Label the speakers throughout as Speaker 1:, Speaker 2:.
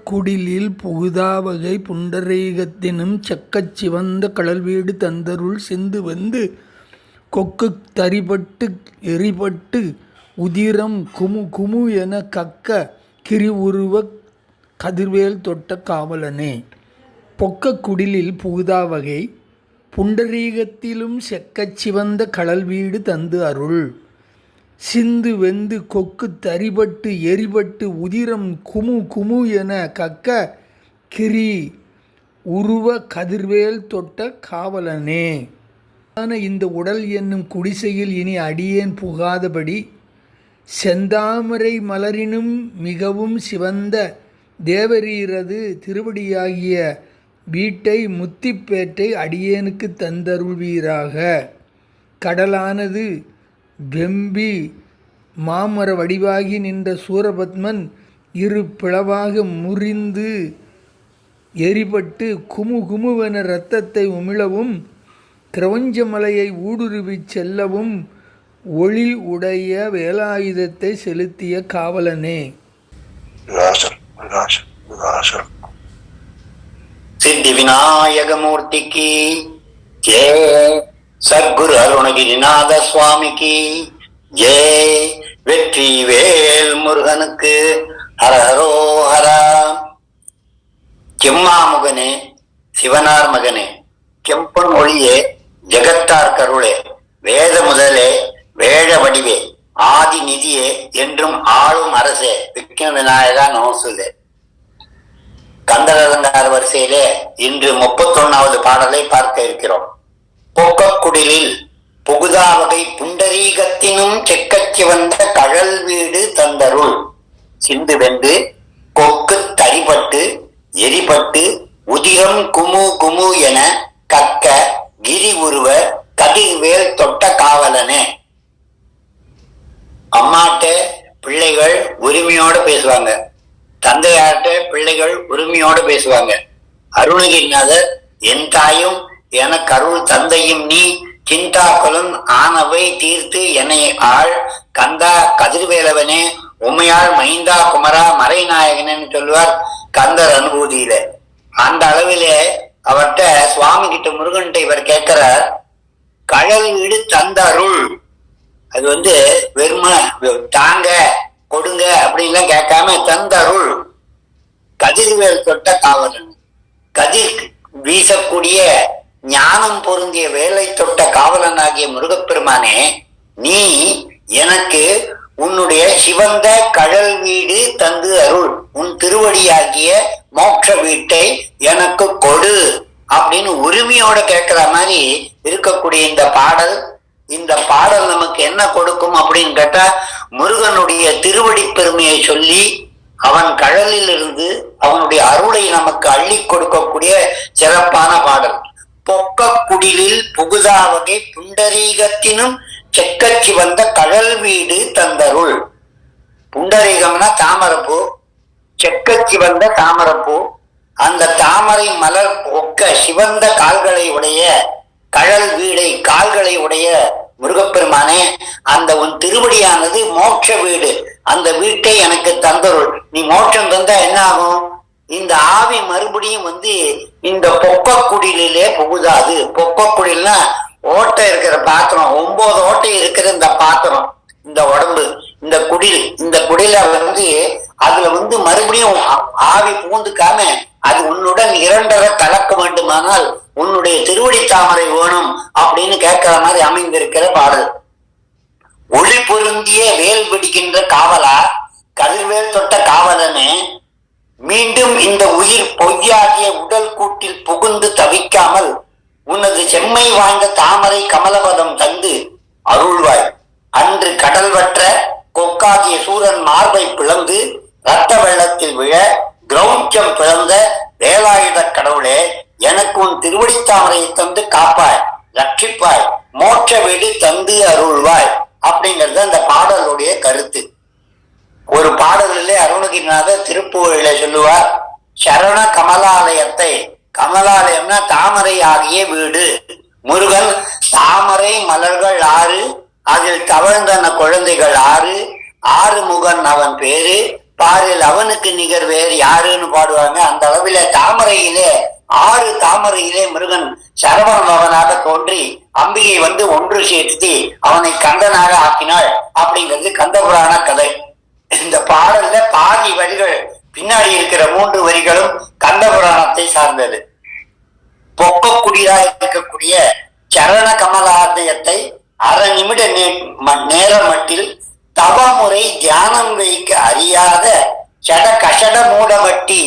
Speaker 1: குடிலில் புகுதாவகை புண்டரீகத்தினும் செக்கச் சிவந்த கழல்வீடு தந்தருள் சிந்து வந்து கொக்குத் தரிபட்டு எரிபட்டு உதிரம் குமு குமு என கக்க கிரிவுருவக் கதிர்வேல் தொட்ட காவலனே. பொக்கக் குடிலில் புகுதாவகை புண்டரீகத்திலும் செக்கச் சிவந்த கழல்வீடு தந்து அருள் சிந்து வெந்து கொக்குத் தரிபட்டு எரிபட்டு உதிரம் குமு குமு என கக்க கிரி உருவ கதிர்வேல் தொட்ட காவலனே. இந்த உடல் என்னும் குடிசையில் இனி அடியேன் புகாதபடி செந்தாமரை மலரினும் மிகவும் சிவந்த தேவரீரது திருவடியாகிய வீட்டை முத்திப்பேட்டை அடியேனுக்கு தந்தருள்வீராக. கடலானது வெம்பி மாமர வடிவாகி நின்ற சூரபத்மன் இரு பிளவாக முறிந்து எரிபட்டு குமு குமுவென இரத்தத்தை உமிழவும் கிரவஞ்சமலையை ஊடுருவிச் செல்லவும் ஒளி உடைய வேலாயுதத்தை செலுத்திய காவலனே.
Speaker 2: சித்தி விநாயகமூர்த்திக்கு ஜெய், சத்குரு அருணகிரிநாத சுவாமிக்கு ஜெய், வெற்றி வேல் முருகனுக்கு ஹரஹரோ ஹரா. செம்மாமுகனே, சிவனார் மகனே, செம்பன் ஒளியே, ஜெகத்தார் கருளே, வேத முதலே, வேழ வடிவே, ஆதி நிதியே, என்றும் ஆளும் அரசே, விக்ன விநாயகா நோசுலே. கந்தரங்கார வரிசையிலே இன்று 31வது பாடலை பார்க்க இருக்கிறோம். பொக்கக்குடிலில் புகுதாவகை புண்டரீகத்தினும் செக்கச் சிவந்த கழல் வீடு தந்தருள் சிந்து வெந்து கொக்கு தரிபட்டு எரிபட்டு உதிரம் குமு குமு என கக்க கிரி உருவ கதிர்வேல் தொட்ட காவலனே. அம்மாட்ட பிள்ளைகள் உரிமையோட பேசுவாங்க, தந்தையார்ட்ட பிள்ளைகள் உரிமையோட பேசுவாங்க. அருணகிரிநாதர் என் தாயும் எனக்கு அருள் தந்தையும் நீ சிந்தாக்களும் ஆனவை தீர்த்து என்னை ஆள் கந்தா கதிர்வேலவனே உமையாள் மைந்தா குமரா மறைநாயகனு சொல்லுவார் கந்தர் அனுபூதியில. அந்த அளவிலே அவர்கிட்ட சுவாமி கிட்ட முருகன்ட்ட இவர் கேட்கிறார், கழல் வீடு தந்த அருள். அது வெறும தாங்க கொடுங்க அப்படின்லாம் கேட்காம தந்த அருள். கதிர்வேல் தொட்ட காவலன், கதிர் வீசக்கூடிய ஞானம் பொருந்திய வேலை தொட்ட காவலனாகிய முருகப்பெருமானே, நீ எனக்கு உன்னுடைய சிவந்த கழல் வீடு தந்து அருள், உன் திருவடியாகிய மோட்ச வீட்டை எனக்கு கொடு அப்படின்னு உரிமையோட கேட்கிற மாதிரி இருக்கக்கூடிய இந்த பாடல் நமக்கு என்ன கொடுக்கும் அப்படின்னு கேட்டா, முருகனுடைய திருவடி பெருமையை சொல்லி அவன் கழலில் இருந்து அவனுடைய அருளை நமக்கு அள்ளி கொடுக்கக்கூடிய சிறப்பான பாடல். பொக்க குடிலில் புகுதாவகை புண்டரீகத்தினும் செக்கச்சி வந்த கழல் வீடு தந்தருள். புண்டரீகம்னா தாமரப்பூ, செக்கச்சி வந்த தாமரப்பூ. அந்த தாமரை மலர் ஒக்க சிவந்த கால்களை உடைய கழல் வீடை கால்களை உடைய முருகப்பெருமானே, அந்த உன் திருவடியானது மோட்ச வீடு, அந்த வீட்டை எனக்கு தந்தருள். நீ மோட்சம் தந்தா என்ன ஆகும்? இந்த ஆவி மறுபடியும் இந்த பொக்கக்குடிலே புகுதாது. பொக்கக்குடில்னா ஓட்டை இருக்கிற பாத்திரம், 9 ஓட்டை இருக்கிற இந்த பாத்திரம், இந்த உடம்பு, இந்த குடில், இந்த குடில அதுல மறுபடியும் ஆவி பூந்துக்காம அது உன்னுடன் இரண்டரை கலக்க வேண்டுமானால் உன்னுடைய திருவடி தாமரை வேணும் அப்படின்னு கேட்கிற மாதிரி அமைந்திருக்கிற பாடல். ஒளி பொருந்திய வேல் பிடிக்கின்ற காவலா, கதிர்வேல் தொட்ட காவலனே, மீண்டும் இந்த உயிர் பொய்யாகிய உடல் கூட்டில் புகுந்து தவிக்காமல் உனது செம்மை வாய்ந்த தாமரை கமலபதம் தந்து அருள்வாய். அன்று கடல் வற்ற கொக்காகிய சூரன் மார்பை பிளந்து இரத்த வெள்ளத்தில் விழ கிரௌஞ்சம் பிளந்த வேலாயுத கடவுளே, எனக்கு உன் திருவடி தாமரையை தந்து காப்பாய், ரட்சிப்பாய், மோட்ச வீடு தந்து அருள்வாய் அப்படிங்கிறது அந்த பாடலுடைய கருத்து. ஒரு பாடலிலே அருணகிரிநாதர் திருப்புகழில சொல்லுவார், சரண கமலாலயத்தை. கமலாலயம்னா தாமரை ஆகிய வீடு. முருகன் தாமரை மலர்கள் 6, அதில் தவழ்ந்தன குழந்தைகள் 6, 6 முகன் அவன் பேரு, பாரில் அவனுக்கு நிகர் வேறு யாருன்னு பாடுவாங்க. அந்த அளவில தாமரையிலே 6 தாமரையிலே முருகன் சரவணபவனாக தோன்றி அம்பிகை வந்து ஒன்று சேர்த்து அவனை கந்தனாக ஆக்கினாள் அப்படிங்கிறது கந்தபுராண கதை. இந்த பாடல்ல பாதி வரிகள் பின்னாடி இருக்கிற 3 வரிகளும் கந்தபுராணத்தை சார்ந்தது. பொக்கக்கூடியதாக இருக்கக்கூடிய சரண கமலாதயத்தை அரை நிமிட நேர மட்டில் தவமுறை தியானம் வைக்க அறியாத சட கஷட மூடமட்டி,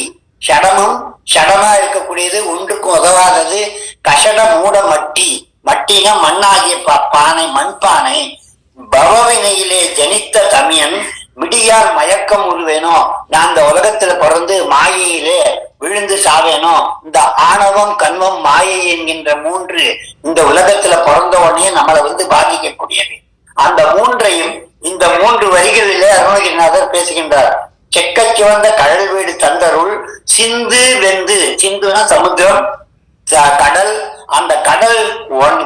Speaker 2: ஷடமும் ஷடமா இருக்கக்கூடியது, ஒன்றுக்கும் உதவாதது. கஷட மூட மட்டி, மட்டினா மண்ணாகிய பானை, மண்பானை. பவவினையிலே ஜனித்த தமியன் மிடியால் மயக்கம் உருவேனோ, நான் இந்த உலகத்துல பிறந்து மாயையிலே விழுந்து சாவேனோ. இந்த ஆணவம் கண்மம் மாயை என்கின்ற 3 இந்த உலகத்துல பிறந்த உடனே நம்மளை வந்து பாதிக்கக்கூடியது. அந்த 3ஐயும் இந்த 3 வரிகளிலே அருணகிரிநாதர் பேசுகின்றார். செக்க சிவந்த கடல் வீடு தந்தருள் சிந்து வெந்து, சிந்துனா சமுத்திரம், கடல். அந்த கடல்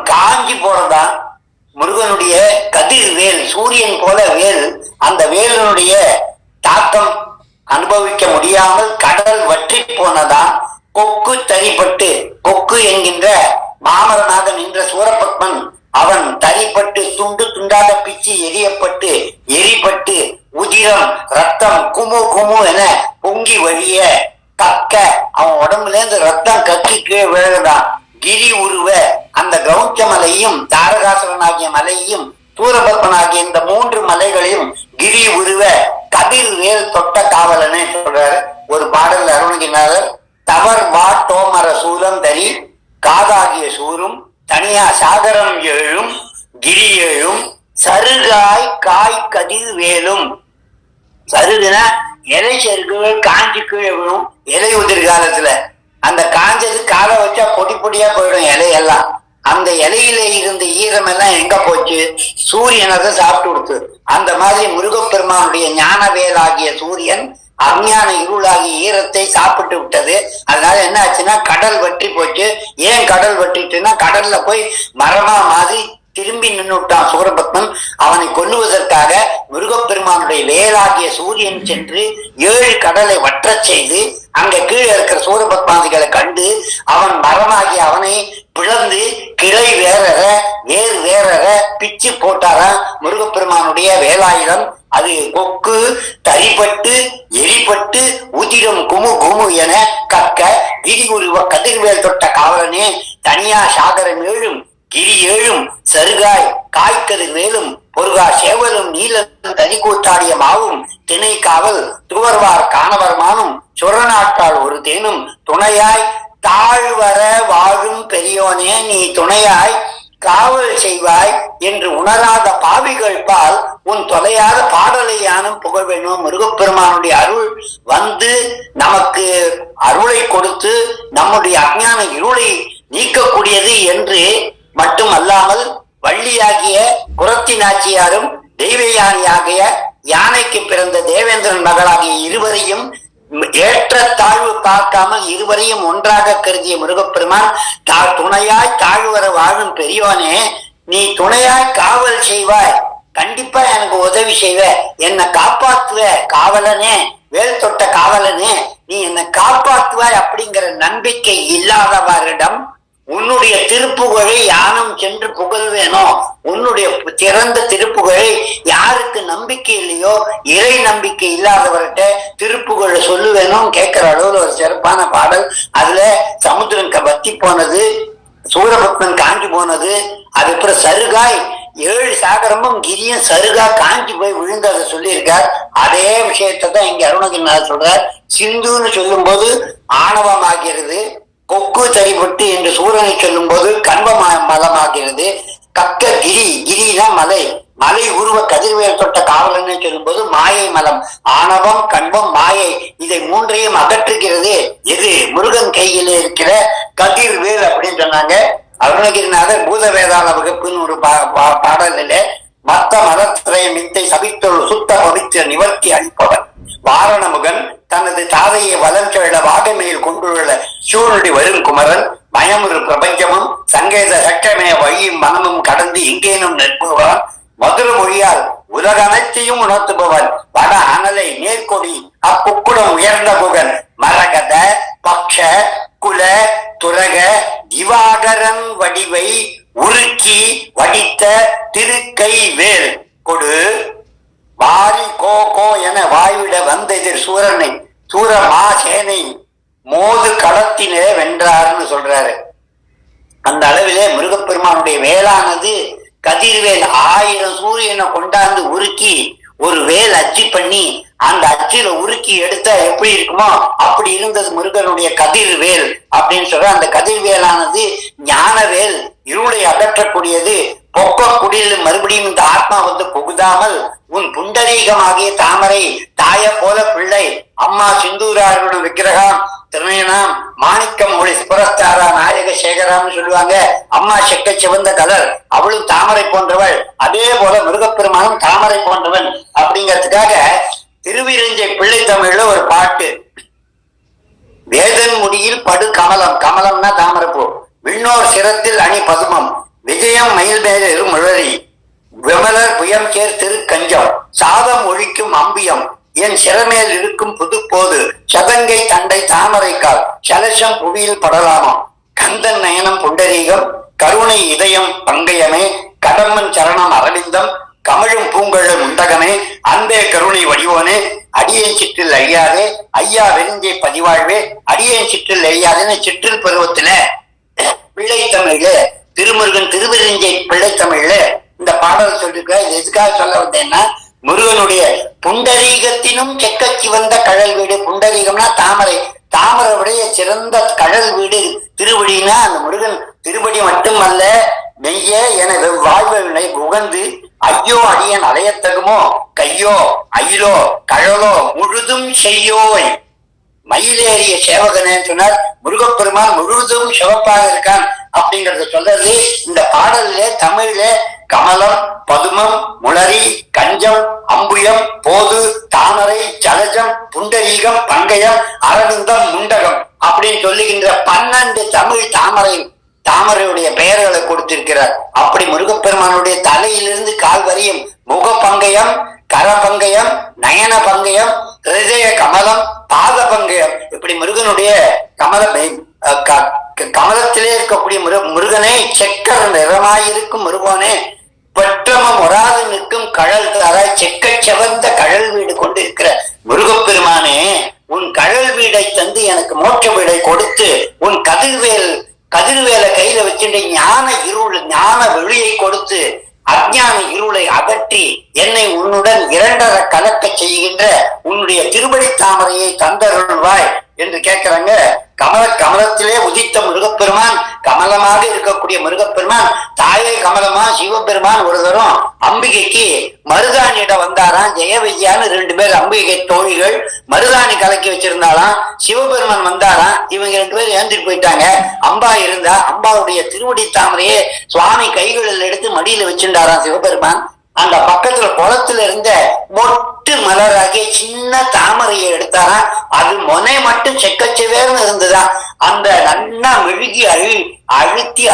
Speaker 2: காஞ்சி போறதான் முருகனுடைய கதிர் வேல், சூரியன் போல வேல். அந்த வேலனுடைய தாக்கம் அனுபவிக்க முடியாமல் கடல் வற்றி போனதான் கொக்கு தரிப்பட்டு, கொக்கு என்கின்ற மாமரனாக நின்ற சூரபத்மன் அவன் தரிப்பட்டு துண்டு துண்டாக பிச்சு எரிப்பட்டு உதிரம் ரத்தம் குமு குமு என பொங்கி வழிய கக்க அவன் உடம்புல இருந்து ரத்தம் கக்கி கீழே விழுகிறான். கிரி உருவ அந்த கௌச்ச மலையும் தாரகாசுரனாகிய மலையும் சூரபத்மனாகிய இந்த 3 மலைகளையும் கிரி உருவ கதிர் வேல் தொட்ட காவலனே சொல்றாரு ஒரு பாடல் அருணகிரிநாதர். தவர் வாட்டோமர சூலம் தரி காதாகிய சூரும் தனியா சாகரம் 7 கிரி 7 சருகாய் காய் கதிர் வேலும். சருகுனா இலை செருகுகள் காஞ்சி கீழே விழும். இலை உதிர் காலத்துல அந்த காஞ்சது காலை வச்சா பொடி பொடியா போயிடும் இலையெல்லாம். அந்த இலையில இருந்த ஈரம் எல்லாம் எங்க போச்சு? சூரியனை சாப்பிட்டு கொடுத்து. அந்த மாதிரி முருகப்பெருமானுடைய ஞான வேலாகிய சூரியன் அஞ்ஞான இருளாகிய ஈரத்தை சாப்பிட்டு விட்டது. அதனால என்ன ஆச்சுன்னா கடல் வற்றி போச்சு. ஏன் கடல் வற்றிட்டுன்னா கடல்ல போய் மரமா மாதிரி திரும்பி நின்றுட்டான் சூரபத்மன். அவனை கொல்லுவதற்காக முருகப்பெருமானுடைய வேலாகிய சூரியன் சென்று 7 கடலை வற்றச் செய்து அங்க கீழே இருக்கிற சூரபத்மாதிகளை கண்டு அவன் மரமாகிய அவனை பிளந்து கிளை வேறற வேறு வேறற பிச்சு போட்டாரான் முருகப்பெருமானுடைய வேலாயுதம். அது கொக்கு தரிப்பட்டு எரிப்பட்டு உதிரம் குமு குமு என கக்க கிரி உருவ கதிர்வேல் தொட்ட காவலனே தனியா சாகரம் 7 கிரி 7 சருகாய் காய்கதிர் வேலும் பொருகா சேவலும் நீலம் தனி கூத்தாடிய மாவும் திணை காவல் துவர்வார் காணவர்மானும் சுரநாட்டால் ஒரு தேனும் துணையாய் தாழ்வர வாழும் பெரியோனே நீ துணையாய் காவல் செய்வாய் என்று உணராத பாவிகள் பால் உன் தொலையாத பாடலை யானும் புகழ் வேணும். முருகப்பெருமானுடைய அருள் வந்து நமக்கு அருளை கொடுத்து நம்முடைய அஞ்ஞான இருளை நீக்கக்கூடியது என்று மட்டும் அல்லாமல் வள்ளியாகிய குரத்தி நாச்சியாரும் தெய்வயானியாகிய யானைக்கு பிறந்த தேவேந்திரன் மகளாகிய இருவரையும் ஏற்ற தாழ்வு பார்க்காமல் இருவரையும் ஒன்றாக கருதிய முருகப்பெருமான் துணையாய் தாழ்வர வாழும் பெரியோனே நீ துணையாய் காவல் செய்வாய், கண்டிப்பா எனக்கு உதவி செய்வ, என்னை காப்பாத்துவ காவலனே, வேல் தொட்ட காவலனே நீ என்னை காப்பாத்துவாய் அப்படிங்கிற நம்பிக்கை இல்லாதவரிடம் உன்னுடைய திருப்புகழை யானும் சென்று புகழ்வேனோ. உன்னுடைய திறந்த திருப்புகழை யாருக்கு நம்பிக்கை இல்லையோ, இறை நம்பிக்கை இல்லாதவர்கிட்ட திருப்புகழை சொல்லுவேணும் கேட்கிற அளவுல ஒரு சிறப்பான பாடல். அதுல சமுத்திரம் வத்தி போனது, சூரபத்மன் காஞ்சி போனது, அதுக்கப்புறம் சருகாய் 7 சாகரமும் கிரியும் சருகா காஞ்சி போய் விழுந்து அதை சொல்லியிருக்கார். அதே விஷயத்தை தான் இங்க அருணகிரிநாதர் சொல்றார். சிந்துன்னு சொல்லும் போது ஆணவம் ஆகிறது, கொக்கு தரிபட்டு என்று சூரனை சொல்லும் போது கண்ப மலமாகிறது. கக்க கிரி, கிரினா மலை, மலை உருவ கதிர்வேல் தொட்ட காவலனை சொல்லும் போது மாயை மலம், ஆணவம் கண்பம் மாயை, இதை 3ஐயும் அகற்றுகிறது எது? முருகன் கையிலே இருக்கிற கதிர்வேல் அப்படின்னு சொன்னாங்க. அருணகிரிநாதர் பூத வேதாள வகுப்புன்னு ஒரு பாடலிலே மத்த மதத்திரைய மித்தை சபித்தொழு சுத்த பவித்திர நிவர்த்தி அளிப்பவர் வாரணமுகன் தனது தாதையை வலம் செல்ல வாகமையில் கொண்டுள்ள சூழடி வரும் குமரன் பயமுறு பிரபஞ்சமும் சங்கேத சட்டமே வழியும் மனமும் கடந்து எங்கேனும் நிற்பவன் மதுர மொழியால் உலக அனைத்தையும் உணர்த்துபவன் வட அனலை நேர்கொடி அப்புக்குடம் உயர்ந்த புகன் மரகத பக்ஷ குல துரக திவாகரன் வடிவை உருக்கி வடித்த திருக்கை வேல் கொடு வாரி கோ கோ என வாய்விட வந்தெதிர் சூரனை சூர மாசேனை மோது களத்திலே வென்றார்னு சொல்றாரு. அந்த அளவிலே முருகப்பெருமானுடைய வேளானது கதிர்வேல் 1000 சூரியனை கொண்டாந்து உருக்கி ஒரு வேல் அச்சு பண்ணி அந்த அச்சில உருக்கி எடுத்தா எப்படி இருக்குமோ அப்படி இருந்தது முருகனுடைய கதிர்வேல் அப்படின்னு சொல்ற. அந்த கதிர்வேலானது ஞானவேல், இருளை அகற்றக்கூடியது. பொக்க குடியில் மறுபடியும் இந்த ஆத்மா வந்து புகுதாமல் உன் புண்டரீகமாகிய தாமரை தாய போல பிள்ளை அம்மா சிந்தூராருடன் விக்கிரகம் திருநயனாம் மாணிக்கம் மொழி புரஸ்தாரா நாயக சேகரான்னு சொல்லுவாங்க. அம்மா செக்க சிவந்த கலர், அவளும் தாமரை போன்றவள். அதே போல முருகப்பெருமானும் தாமரை போன்றவன் அப்படிங்கிறதுக்காக திருவிரஞ்சை பிள்ளை தமிழ்ல ஒரு பாட்டு. வேதன் முடியில் படு கமலம், கமலம்னா தாமரைப்பூ. விண்ணோர் சிரத்தில் அணி பதுமம், விஜயம் மயில் மேல் முழறி விமலர் புயம் கேர் திரு கஞ்சம், சாதம் ஒழிக்கும் அம்பியம் என் சிறமேல் இருக்கும் புதுப்போது, சதங்கை தண்டை தாமரைக்கால் சலசம் புவியில் படலாமாம், கந்தன் நயனம் புண்டரீகம் கருணை இதயம் பங்கயமே, கடம்பன் சரணம் அரவிந்தம் கமிழும் பூங்கழல் உண்டகமே, அன்பே கருணை வடிவோனே அடியேன் சிற்றில் அழியாதே, ஐயா வெறிஞ்சை பதிவாழ்வே அடியேன் சிற்றில் அழியாதேன்னு சிற்றில் பருவத்துல பிள்ளை தமிழ்ல திருமுருகன் திருவிரஞ்சை பிள்ளை தமிழ்ல இந்த பாடல் சொல்லிருக்க. இது எதுக்காக சொல்ல வந்தேன்னா, முருகனுடைய புண்டரீகத்தினும் செக்க சிவந்த கழல் வீடு. புண்டரீகம்னா தாமரை, தாமரையுடைய சிறந்த கழல் வீடு திருவடினா அந்த முருகன் திருவடி மட்டுமல்ல, மெய்ய என வாழ்வினை உகந்து ஐயோ அடியன் அலையத்தகுமோ கையோ அயிலோ கழலோ முழுதும் செய்யோய் மயிலேறிய சேவகனேன்னு சொன்னார். முருகப்பெருமான் முழுவதும் சிவப்பாக இருக்கான் அப்படிங்கறத சொல்றது இந்த பாடல்ல. தமிழ்ல கமலம் பதுமம் முளரி கஞ்சம் அம்புயம் போது தாமரை ஜலஜம் புண்டரீகம் பங்கயம் அரவிந்தம் முண்டகம் அப்படின்னு சொல்லுகின்ற 12 தமிழ் தாமரையுடைய பெயர்களை கொடுத்திருக்கிறார். அப்படி முருகப்பெருமானுடைய தலையிலிருந்து கால் வரையும் முக பங்கயம், கர பங்கயம், நயன பங்கயம், ஹிருதய கமலம், பாத பங்கயம், இப்படி முருகனுடைய கமலத்திலே இருக்கக்கூடிய முருகனே செக்கர நிறமாயிருக்கும் முருகனே பெற்றமம் ஒராது நிற்கும் கழல் தாராய் செக்க செவந்த கழல் வீடு கொண்டு இருக்கிற முருகப்பெருமானே, உன் கழல் வீடை தந்து எனக்கு மோட்ச வீடை கொடுத்து உன் கதிர்வேலை கையில வச்சுட்டு ஞான வெளியை கொடுத்து அஞ்ஞான இருளை அகற்றி என்னை உன்னுடன் 2 கலக்க செய்கின்ற உன்னுடைய திருவடி தாமரையை தந்தருள்வாய் என்று கேட்கிறாங்க. கமலத்திலே உதித்த முருகப்பெருமான், கமலமாக இருக்கக்கூடிய முருகப்பெருமான் தாயை கமலமா சிவபெருமான் ஒரு தரம் அம்பிகைக்கு மருதாணியிடம் வந்தாராம். ஜெய விஜயான்னு 2 பேர் அம்பிகை தோழிகள் மருதாணி கலக்கி வச்சிருந்தாலாம். சிவபெருமான் வந்தாராம். இவங்க 2 பேர் ஏந்திட்டு போயிட்டாங்க. அம்பா இருந்தா அம்பாவுடைய திருவடி தாமரையே சுவாமி கைகளில் எடுத்து மடியில வச்சிருந்தாராம் சிவபெருமான். அந்த பக்கத்துல குளத்துல இருந்த மொட்டு மலராகிய சின்ன தாமரையை எடுத்தாராம். அது மொனை மட்டும் செக்கச்சவேர்னு இருந்ததுதான். அந்த நன்னா மெழுகி அழுத்தி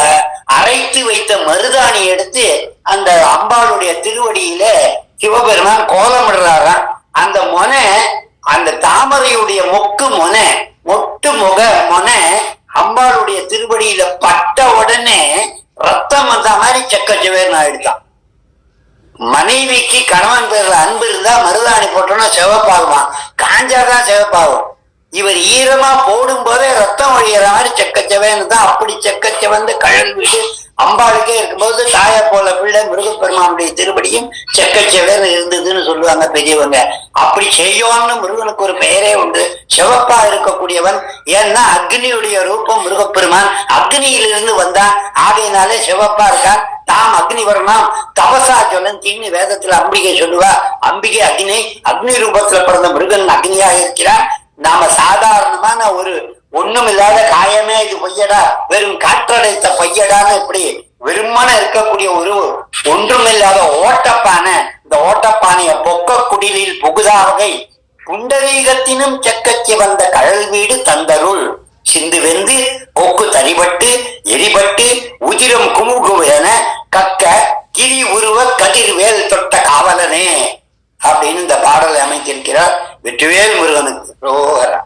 Speaker 2: அரைத்து வைத்த மருதாணி எடுத்து அந்த அம்பாளுடைய திருவடியில சிவபெருமான் கோலமிடுறாராம். அந்த மொனை, அந்த தாமரையுடைய மொட்டு மொனை அம்பாளுடைய திருவடியில பட்ட உடனே ரத்தம் வந்த மாதிரி செக்கச்சவேர்னு ஆயிடுதான். மனைவிக்கு கணவன் பேர்ல அன்பு இருந்தா மருதாணி போட்டோம்னா சிவப்பாகுமா, காஞ்சாதான் சிவப்பாகும். இவர் ஈரமா போடும் போதே ரத்தம் வழிகிற மாதிரி செக்கச்சவேன்னு தான். அப்படி செக்கச்சவந்து கழல் வீடு அம்பாளுக்கே இருக்கும்போது தாய போல பிள்ளை முருகப்பெருமானுடைய திருப்படியும் செக்கச்சவேன்னு இருந்ததுன்னு சொல்லுவாங்க பெரியவங்க. அப்படி செய்யோன்னு முருகனுக்கு ஒரு பெயரே உண்டு, சிவப்பா இருக்கக்கூடியவன். ஏன்னா அக்னியுடைய ரூபம் முருகப்பெருமான், அக்னியிலிருந்து வந்தான். ஆகையினாலே சிவப்பா இருக்கான். தாம் அக்னி வரணும் தபசா சொல்லன்னு வேதத்துல அம்பிகை சொல்லுவா. அம்பிகை அக்னி ரூபத்துல பிறந்த முருகன் அக்னியாக இருக்கிறான். நாம சாதாரணமான ஒரு ஒண்ணும் இல்லாத காயமே இது பொய்யடா, வெறும் காற்றடைத்த பொய்யடான்னு இப்படி வெறுமன இருக்கக்கூடிய ஒரு ஒன்றுமில்லாத ஓட்டப்பானை. இந்த ஓட்டப்பானைய பொக்க குடிலில் புகுதாவகை புண்டரீகத்தினும் செக்கச்சி வந்த கழல் வீடு தந்தருள் சிந்து வெந்து கொக்கு தரிபட்டு எரிபட்டு உதிரம் குமுகு என கக்க கிளி உருவ கதிர்வேல் தொட்ட காவலனே அப்படின்னு இந்த பாடலை அமைத்திருக்கிறார் வெற்றிவேல் முருகனுக்கு ரோகரா.